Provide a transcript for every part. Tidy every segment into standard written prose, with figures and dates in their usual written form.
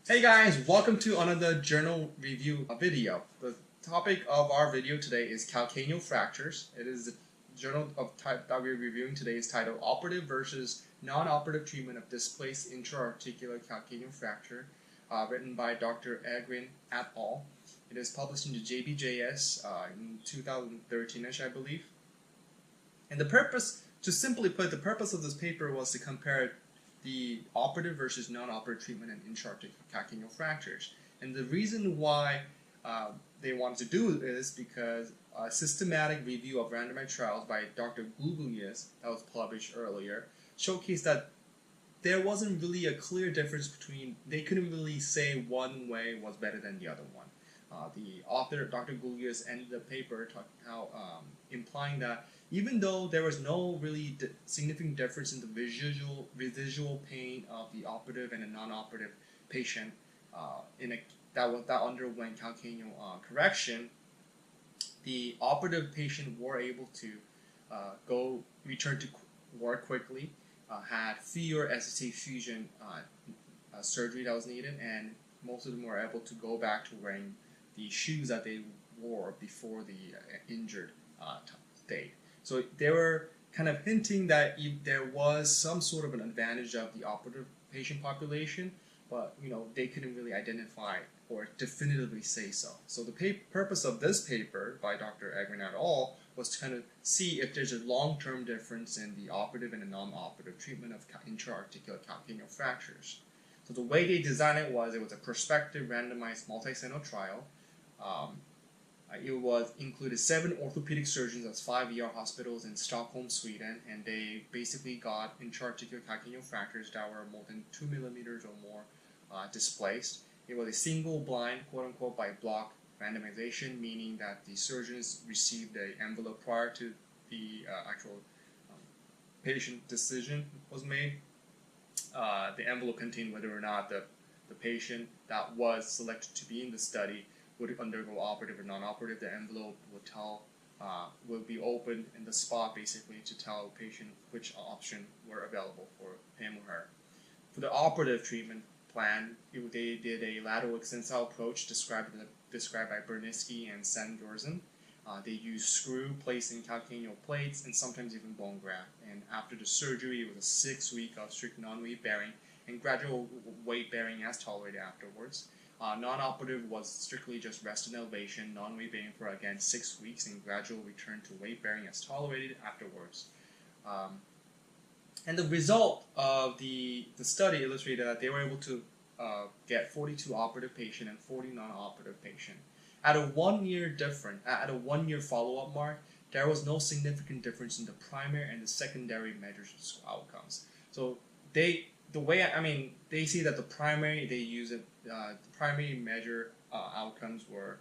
Hey guys, welcome to another journal review video. The topic of our video today is calcaneal fractures. It is the journal of type that we're reviewing today is titled Operative versus Non-Operative Treatment of Displaced Intra-Articular Calcaneal Fracture, written by Dr. Agren et al. It is published in the JBJS in 2013-ish, I believe. And to simply put, the purpose of this paper was to compare the operative versus non-operative treatment in intra-articular calcaneal fractures. And the reason why they wanted to do it is because a systematic review of randomized trials by Dr. Gugulius that was published earlier showcased that there wasn't really a clear difference between, they couldn't really say one way was better than the other one. The author, Dr. Gugulius, ended the paper implying that even though there was no really significant difference in the residual pain of the operative and a non-operative patient that underwent calcaneal correction, the operative patient were able to return to work quickly, had fewer SSA fusion surgery that was needed, and most of them were able to go back to wearing the shoes that they wore before the injured state. So they were kind of hinting that there was some sort of an advantage of the operative patient population, but they couldn't really identify or definitively say so. So the purpose of this paper by Dr. Agren et al. Was to kind of see if there's a long-term difference in the operative and the non-operative treatment of intra-articular calcaneal fractures. So the way they designed it was a prospective randomized multi-center trial. It included 7 orthopedic surgeons at 5 ER hospitals in Stockholm, Sweden, and they basically got intra-articular calcaneal fractures that were more than 2 millimeters or more displaced. It was a single-blind, quote-unquote, by block randomization, meaning that the surgeons received an envelope prior to the actual patient decision was made. The envelope contained whether or not the patient that was selected to be in the study would undergo operative or non-operative. The envelope would be opened in the spot basically to tell the patient which option were available for him or her. For the operative treatment plan, they did a lateral extensile approach described by Berninsky and Sandorsen. They used screw placing calcaneal plates and sometimes even bone graft. And after the surgery, it was a 6-week of strict non-weight bearing and gradual weight bearing as tolerated afterwards. Non-operative was strictly just rest and elevation, non-weight bearing for again 6 weeks, and gradual return to weight bearing as tolerated afterwards. And the result of the study illustrated that they were able to get 42 operative patient and 40 non-operative patient. At a 1 year follow-up mark, there was no significant difference in the primary and the secondary measures of outcomes. So they see that the primary the primary measure outcomes were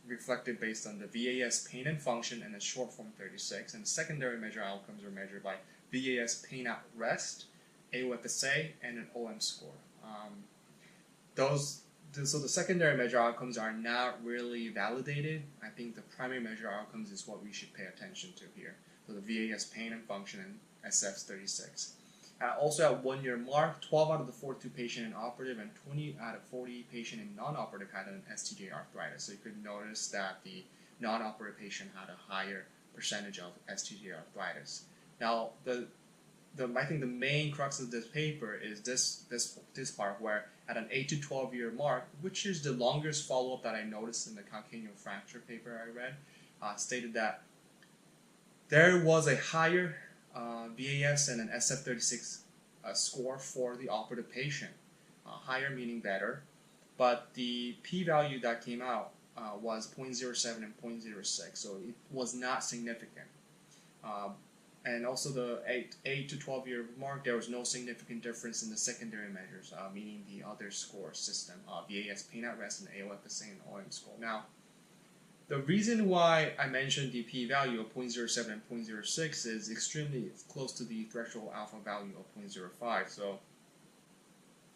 reflected based on the VAS pain and function and the short form 36, and the secondary measure outcomes were measured by VAS pain at rest, AOFSA, and an OM score. So the secondary measure outcomes are not really validated. I think the primary measure outcomes is what we should pay attention to here. So the VAS pain and function and SF36. Also at 1 year mark, 12 out of the 42 patient in operative and 20 out of 40 patient in non-operative had an STJ arthritis. So you could notice that the non-operative patient had a higher percentage of STJ arthritis. Now, I think the main crux of this paper is this part where at an 8 to 12 year mark, which is the longest follow-up that I noticed in the calcaneal fracture paper I read, stated that there was a higher VAS and an SF36 score for the operative patient. Higher meaning better, but the p-value that came out was 0.07 and 0.06, so it was not significant. And also the 8 to 12 year mark, there was no significant difference in the secondary measures, meaning the other score system, VAS pain at rest and AOFSA and OM score. Now, the reason why I mentioned the p-value of 0.07 and 0.06 is extremely close to the threshold alpha value of 0.05.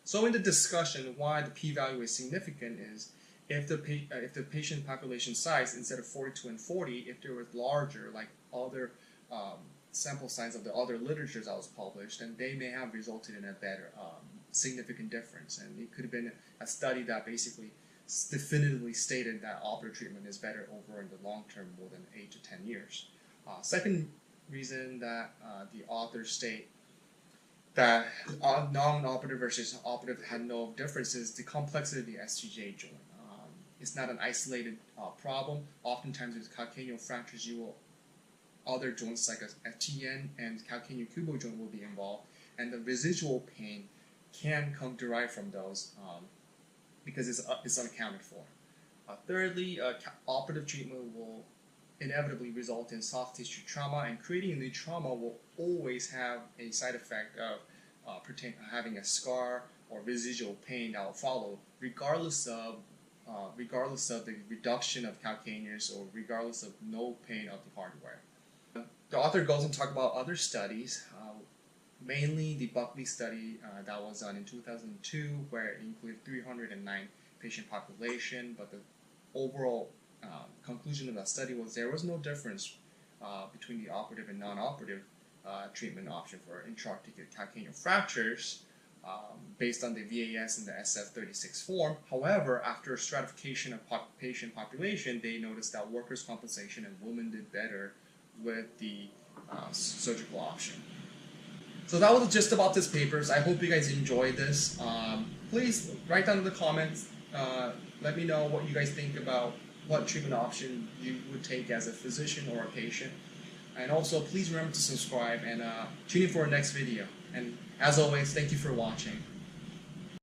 So in the discussion, why the p-value is significant is if the patient population size, instead of 42 and 40, if there was larger, like other sample size of the other literatures that was published, then they may have resulted in a better significant difference, and it could have been a study that basically definitively stated that operative treatment is better over in the long term, more than 8 to 10 years. Second reason that the authors state that non-operative versus operative had no differences, the complexity of the STJ joint. It's not an isolated problem. Oftentimes with calcaneal fractures, you will other joints like a TN and calcaneal cuboid joint will be involved, and the residual pain can come derived from those because it's unaccounted for. Thirdly, operative treatment will inevitably result in soft tissue trauma, and creating a new trauma will always have a side effect of having a scar or residual pain that will follow, regardless of the reduction of calcaneus or regardless of no pain of the hardware. The author goes and talks about other studies, mainly the Buckley study that was done in 2002, where it included 309 patient population, but the overall conclusion of that study was there was no difference between the operative and non-operative treatment option for intra-articular calcaneal fractures based on the VAS and the SF36 form. However, after stratification of patient population, they noticed that workers' compensation and women did better with the surgical option. So that was just about this papers. I hope you guys enjoyed this. Please write down in the comments. Let me know what you guys think about what treatment option you would take as a physician or a patient. And also, please remember to subscribe and tune in for our next video. And as always, thank you for watching.